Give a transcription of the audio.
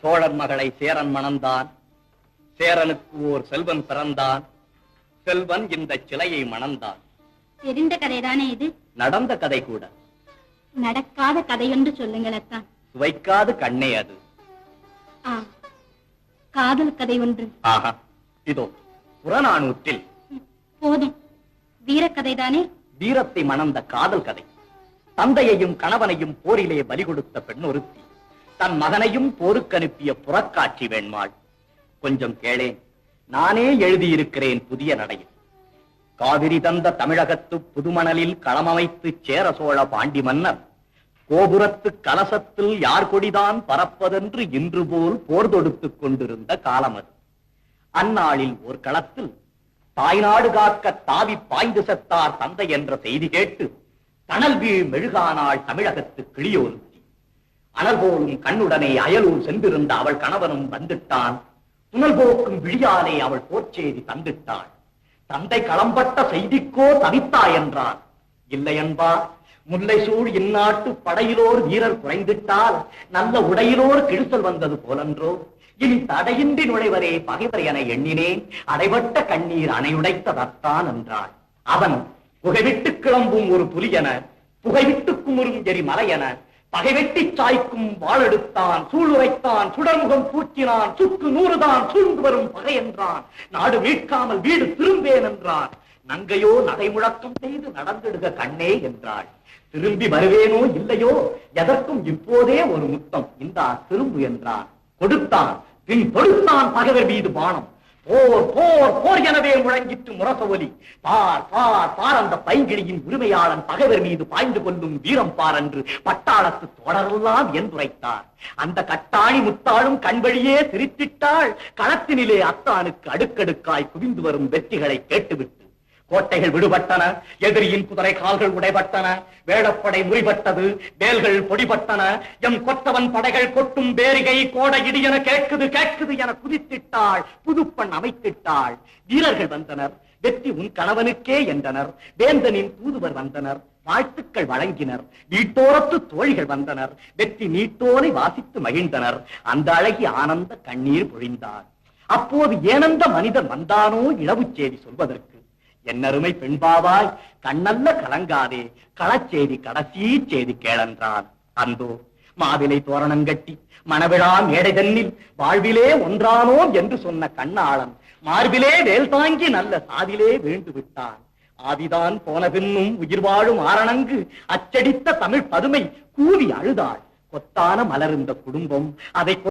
சோழன் மகளை சேரன் மணந்தான். சேரனுக்கு ஓர் செல்வன் பிறந்தான். செல்வன் இந்த சிலையை மணந்தான். தெரிந்த கதைதானே இது? நடந்த கதை கூட. நடக்காத கதை என்று சொல்லுங்களத்தான். சுவைக்காது கண்ணே அது. காதல் கதை ஒன்று. ஆஹா, இதோ புறநானூற்றில். போதும், வீரக்கதைதானே? வீரத்தை மணந்த காதல் கதை. தந்தையையும் கணவனையும் போரிலே பலி கொடுத்த பெண் ஒருத்தி தன் மகனையும் போருக்கு அனுப்பிய புறக்காட்சி வேண்மாள். கொஞ்சம் கேளேன், நானே எழுதியிருக்கிறேன் புதிய நடையில். காவிரி தந்த தமிழகத்து புதுமணலில் களமமைத்து சேர சோழ பாண்டி மன்னர் கோபுரத்து கலசத்தில் யார் கொடிதான் பறப்பதென்று இன்று போல் போர் தொடுத்துக் கொண்டிருந்த காலம் அது. அந்நாளில் ஓர் களத்தில் தாய்நாடு காக்க தாவி பாய்ந்து செத்தார் தந்தை என்ற செய்தி கேட்டு தணல் வீழ் மெழுகானாள் தமிழகத்து கிளியோருத்தி. அனல் போலும் கண்ணுடனே அயலூர் சென்றிருந்த அவள் கணவனும் வந்துட்டான். புனல் போக்கும் விழியாலே அவள் போர்ச்செய்தி தந்திட்டாள். தந்தை களம்பட்ட செய்திக்கோ தவித்தாய் என்றான். இல்லை என்பா, முல்லை சூழ் இந்நாட்டு படையிலோர் வீரர் குறைந்திட்டால் நல்ல உடையிலோர் கிழிசல் வந்தது போலன்றோ. இனி தடையின்றி நுழைவரே பகைவர் என எண்ணினேன், அடைபட்ட கண்ணீர் அணையுடைத்ததான் என்றாள். அவன் புகைவிட்டு கிளம்பும் ஒரு புலியென, புகைவிட்டு குமுறும் எரி மலையென, பகைவெட்டி சாய்க்கும் வாழெடுத்தான், சூளுரைத்தான், சுடர்முகம் பூச்சினான், சுக்கு 100 தான் சூழ்ந்து வரும் பகை என்றான். நாடு மீட்காமல் வீடு திரும்பேன் என்றான். நங்கையோ நடைமுழக்கம் செய்து நடந்திடுக கண்ணே என்றாள். திரும்பி வருவேனோ இல்லையோ, எதற்கும் இப்போதே ஒரு முத்தம் இந்தா திரும்பு என்றான். கொடுத்தான். பின் தொடுத்தான் பகைவர் மீது பானம். போர் போர் போர் எனவே முழங்கிட்டு முரச ஒலி. பார் பார் பார் அந்த பைங்கிழியின் உரிமையாளன் பகைவர் மீது பாய்ந்து கொள்ளும் வீரம் பார் என்று பட்டாளத்து தொடரெல்லாம் என்றுரைத்தார். அந்த கட்டாணி முத்தாளும் கண்வழியே சிரித்திட்டாள். களத்தினிலே அத்தானுக்கு அடுக்கடுக்காய் குவிந்து வரும் வெற்றிகளை கேட்டுவிட்டு கோட்டைகள் விடுபட்டன, எதிரியின் குதிரை கால்கள் உடைபட்டன, வேடப்படை முறிபட்டது, வேல்கள் பொடிபட்டன, எம் கொத்தவன் படைகள் கொட்டும் பேரிகை கோட இடியென கேட்குது கேட்குது என குதித்திட்டாள். புதுப்பண் அமைத்திட்டாள். வீரர்கள் வந்தனர். வெற்றி உன் கணவனுக்கே என்றனர். வேந்தனின் தூதுவர் வந்தனர். வாழ்த்துக்கள் வழங்கினர். வீட்டோரத்து தோழிகள் வந்தனர். வெற்றி நீட்டோரை வாசித்து மகிழ்ந்தனர். அந்த அழகி ஆனந்த கண்ணீர் பொழிந்தார். அப்போது ஏனந்த மனிதன் வந்தானோ இளவு செய்தி சொல்வதற்கு. என்னருமை பெண்பாவாய், கண்ணல்ல கலங்காதே, களச்செய்தி கடைசி செய்தி கேளென்றான். அந்தோ மாவிலை தோரணங்கட்டி மணவிழா மேடை தன்னில் வாழ்விலே ஒன்றானோம் என்று சொன்ன கண்ணாளன் மார்பிலே வேல் தாங்கி நல்ல சாதிலே வீழ்ந்து விட்டான். ஆதிதான் போன பின்னும் உயிர் வாழும் ஆரணங்கு அச்சடித்த தமிழ் பதுமை கூவி அழுதாள். கொத்தான மலர்ந்த குடும்பம் அதை